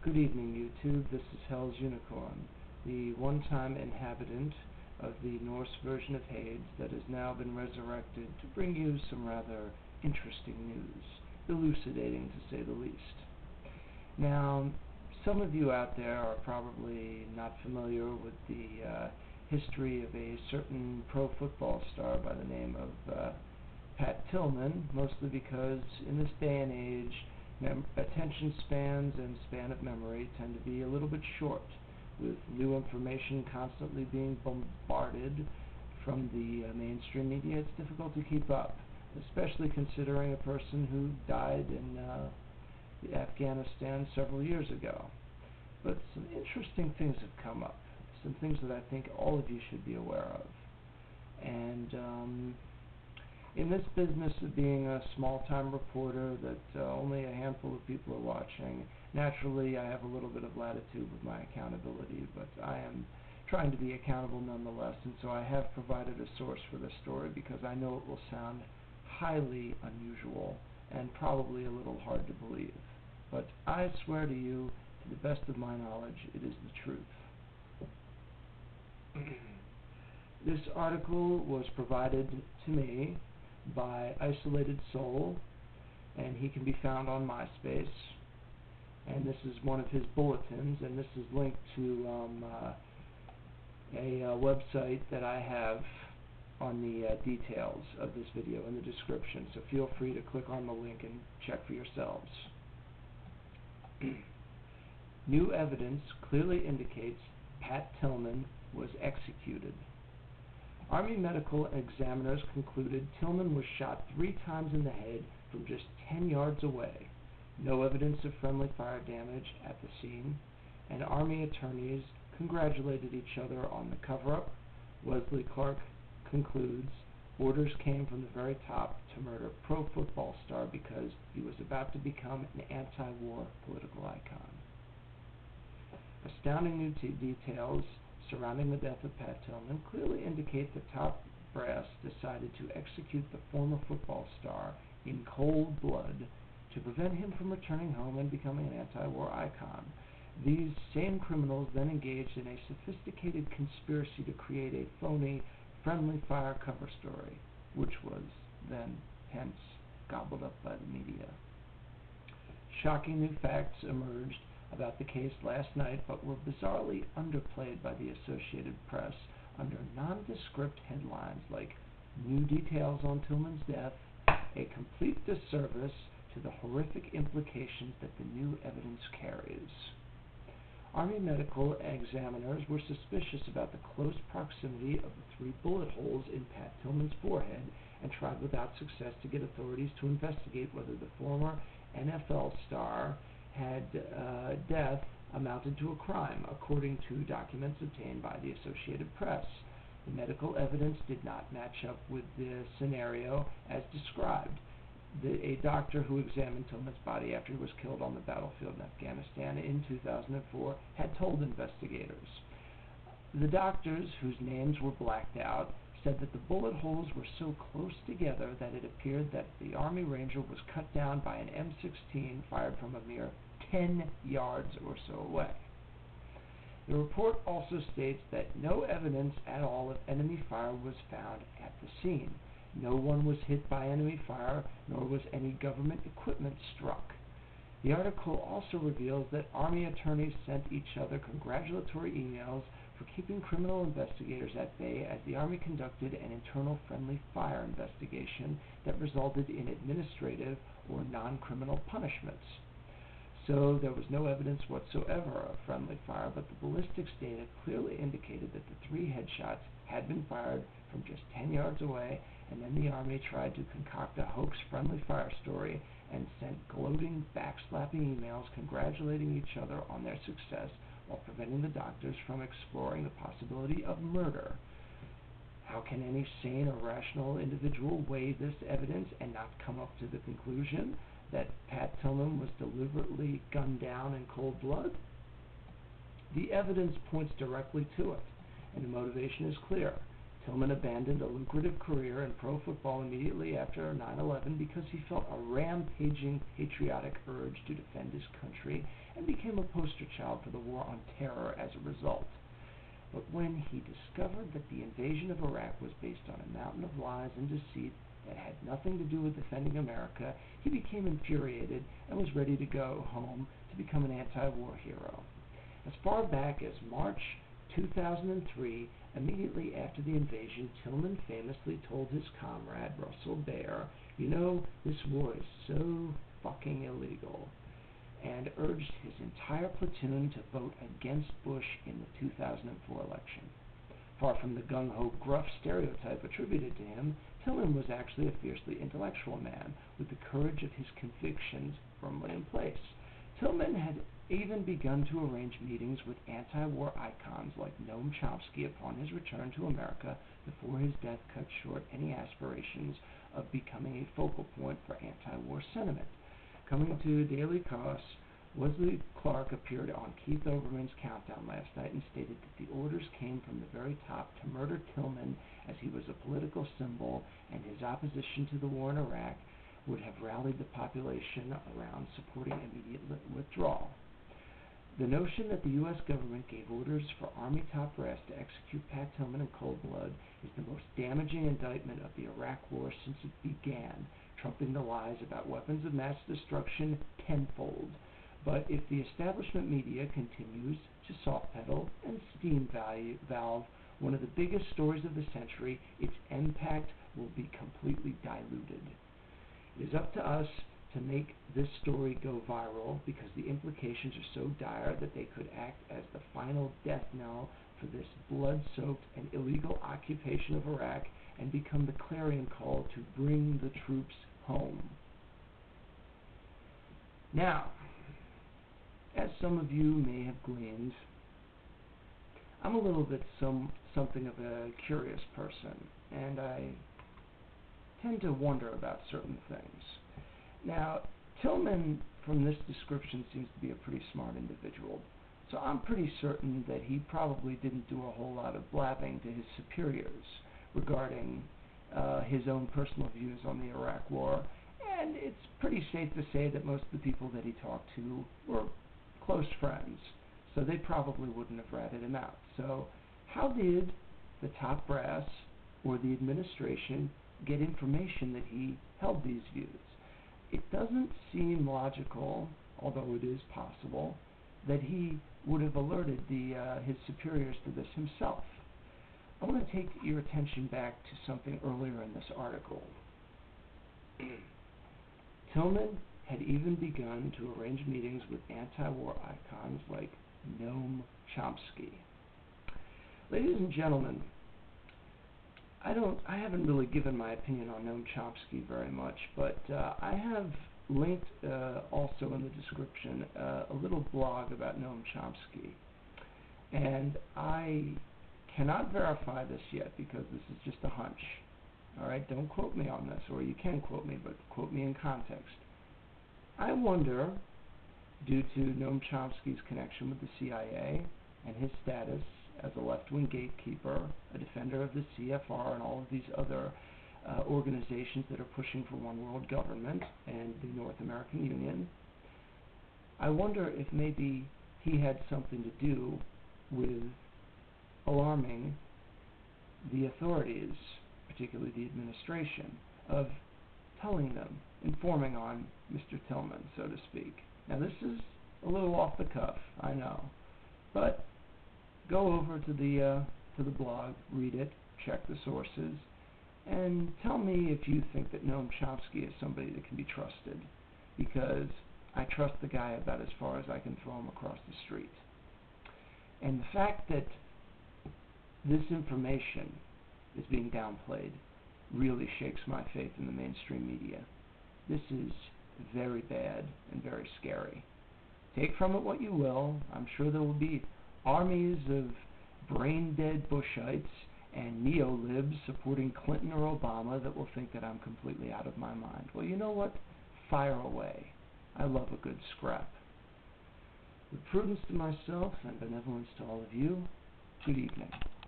Good evening, YouTube. This is Hell's Unicorn, the one-time inhabitant of the Norse version of Hades that has now been resurrected to bring you some rather interesting news, elucidating to say the least. Now, some of you out there are probably not familiar with the history of a certain pro football star by the name of Pat Tillman, mostly because in this day and age, attention spans and span of memory tend to be a little bit short, with new information constantly being bombarded from the mainstream media. It's difficult to keep up, especially considering a person who died in Afghanistan several years ago. But some interesting things have come up, some things that I think all of you should be aware of. And in this business of being a small-time reporter that only a handful of people are watching, naturally I have a little bit of latitude with my accountability, but I am trying to be accountable nonetheless, and so I have provided a source for this story because I know it will sound highly unusual and probably a little hard to believe. But I swear to you, to the best of my knowledge, it is the truth. This article was provided to me by Isolated Soul, and he can be found on MySpace, and this is one of his bulletins, and this is linked to a website that I have on the details of this video in the description, so feel free to click on the link and check for yourselves. New evidence clearly indicates Pat Tillman was executed. Army medical examiners concluded Tillman was shot 3 times in the head from just 10 yards away. No evidence of friendly fire damage at the scene, and Army attorneys congratulated each other on the cover-up. Wesley Clark concludes orders came from the very top to murder pro football star because he was about to become an anti-war political icon. Astounding new details surrounding the death of Pat Tillman clearly indicate the top brass decided to execute the former football star in cold blood to prevent him from returning home and becoming an anti-war icon. These same criminals then engaged in a sophisticated conspiracy to create a phony friendly fire cover story, which was then, hence, gobbled up by the media. Shocking new facts emerged about the case last night, but were bizarrely underplayed by the Associated Press under nondescript headlines like "New details on Tillman's death, a complete disservice to the horrific implications that the new evidence carries." Army medical examiners were suspicious about the close proximity of the 3 bullet holes in Pat Tillman's forehead and tried without success to get authorities to investigate whether the former NFL star had death amounted to a crime, according to documents obtained by the Associated Press. The medical evidence did not match up with the scenario as described. A doctor who examined Tillman's body after he was killed on the battlefield in Afghanistan in 2004 had told investigators. The doctors, whose names were blacked out, said that the bullet holes were so close together that it appeared that the Army Ranger was cut down by an M16 fired from a mere 10 yards or so away. The report also states that no evidence at all of enemy fire was found at the scene. No one was hit by enemy fire, nor was any government equipment struck. The article also reveals that Army attorneys sent each other congratulatory emails for keeping criminal investigators at bay as the Army conducted an internal friendly fire investigation that resulted in administrative or non-criminal punishments. So there was no evidence whatsoever of friendly fire, but the ballistics data clearly indicated that the 3 headshots had been fired from just 10 yards away, and then the Army tried to concoct a hoax friendly fire story and sent gloating, backslapping emails congratulating each other on their success while preventing the doctors from exploring the possibility of murder. How can any sane or rational individual weigh this evidence and not come up to the conclusion that Pat Tillman was deliberately gunned down in cold blood? The evidence points directly to it, and the motivation is clear. Tillman abandoned a lucrative career in pro football immediately after 9/11 because he felt a rampaging patriotic urge to defend his country and became a poster child for the war on terror as a result. But when he discovered that the invasion of Iraq was based on a mountain of lies and deceit that had nothing to do with defending America, he became infuriated and was ready to go home to become an anti-war hero. As far back as March 2003, immediately after the invasion, Tillman famously told his comrade, Russell Baer, "You know, this war is so fucking illegal," and urged his entire platoon to vote against Bush in the 2004 election. Far from the gung-ho gruff stereotype attributed to him, Tillman was actually a fiercely intellectual man, with the courage of his convictions firmly in place. Tillman had even begun to arrange meetings with anti-war icons like Noam Chomsky upon his return to America before his death cut short any aspirations of becoming a focal point for anti-war sentiment. Coming to daily costs, Wesley Clark appeared on Keith Olbermann's Countdown last night and stated that the orders came from the very top to murder Tillman as he was a political symbol, and his opposition to the war in Iraq would have rallied the population around supporting immediate withdrawal. The notion that the U.S. government gave orders for Army top brass to execute Pat Tillman in cold blood is the most damaging indictment of the Iraq War since it began, trumping the lies about weapons of mass destruction tenfold. But if the establishment media continues to soft pedal and steam valve one of the biggest stories of the century, its impact will be completely diluted. It is up to us to make this story go viral, because the implications are so dire that they could act as the final death knell for this blood-soaked and illegal occupation of Iraq and become the clarion call to bring the troops home. Now, as some of you may have gleaned, I'm a little bit something of a curious person, and I tend to wonder about certain things. Now, Tillman, from this description, seems to be a pretty smart individual, so I'm pretty certain that he probably didn't do a whole lot of blabbing to his superiors regarding his own personal views on the Iraq War, and it's pretty safe to say that most of the people that he talked to were close friends, so they probably wouldn't have ratted him out. So how did the top brass or the administration get information that he held these views? It doesn't seem logical, although it is possible, that he would have alerted his superiors to this himself. I want to take your attention back to something earlier in this article. Tillman had even begun to arrange meetings with anti-war icons like Noam Chomsky. Ladies and gentlemen, I haven't really given my opinion on Noam Chomsky very much, but I have linked also in the description a little blog about Noam Chomsky. And I cannot verify this yet because this is just a hunch. All right, don't quote me on this, or you can quote me, but quote me in context. I wonder, due to Noam Chomsky's connection with the CIA and his status as a left-wing gatekeeper, a defender of the CFR and all of these other organizations that are pushing for one world government and the North American Union, I wonder if maybe he had something to do with alarming the authorities, particularly the administration, of telling them, informing on Mr. Tillman, so to speak. Now this is a little off the cuff, I know, but go over to the blog, read it, check the sources, and tell me if you think that Noam Chomsky is somebody that can be trusted, because I trust the guy about as far as I can throw him across the street. And the fact that this information is being downplayed really shakes my faith in the mainstream media. This is very bad and very scary. Take from it what you will. I'm sure there will be armies of brain-dead Bushites and neo-libs supporting Clinton or Obama that will think that I'm completely out of my mind. Well, you know what? Fire away. I love a good scrap. With prudence to myself and benevolence to all of you, good evening.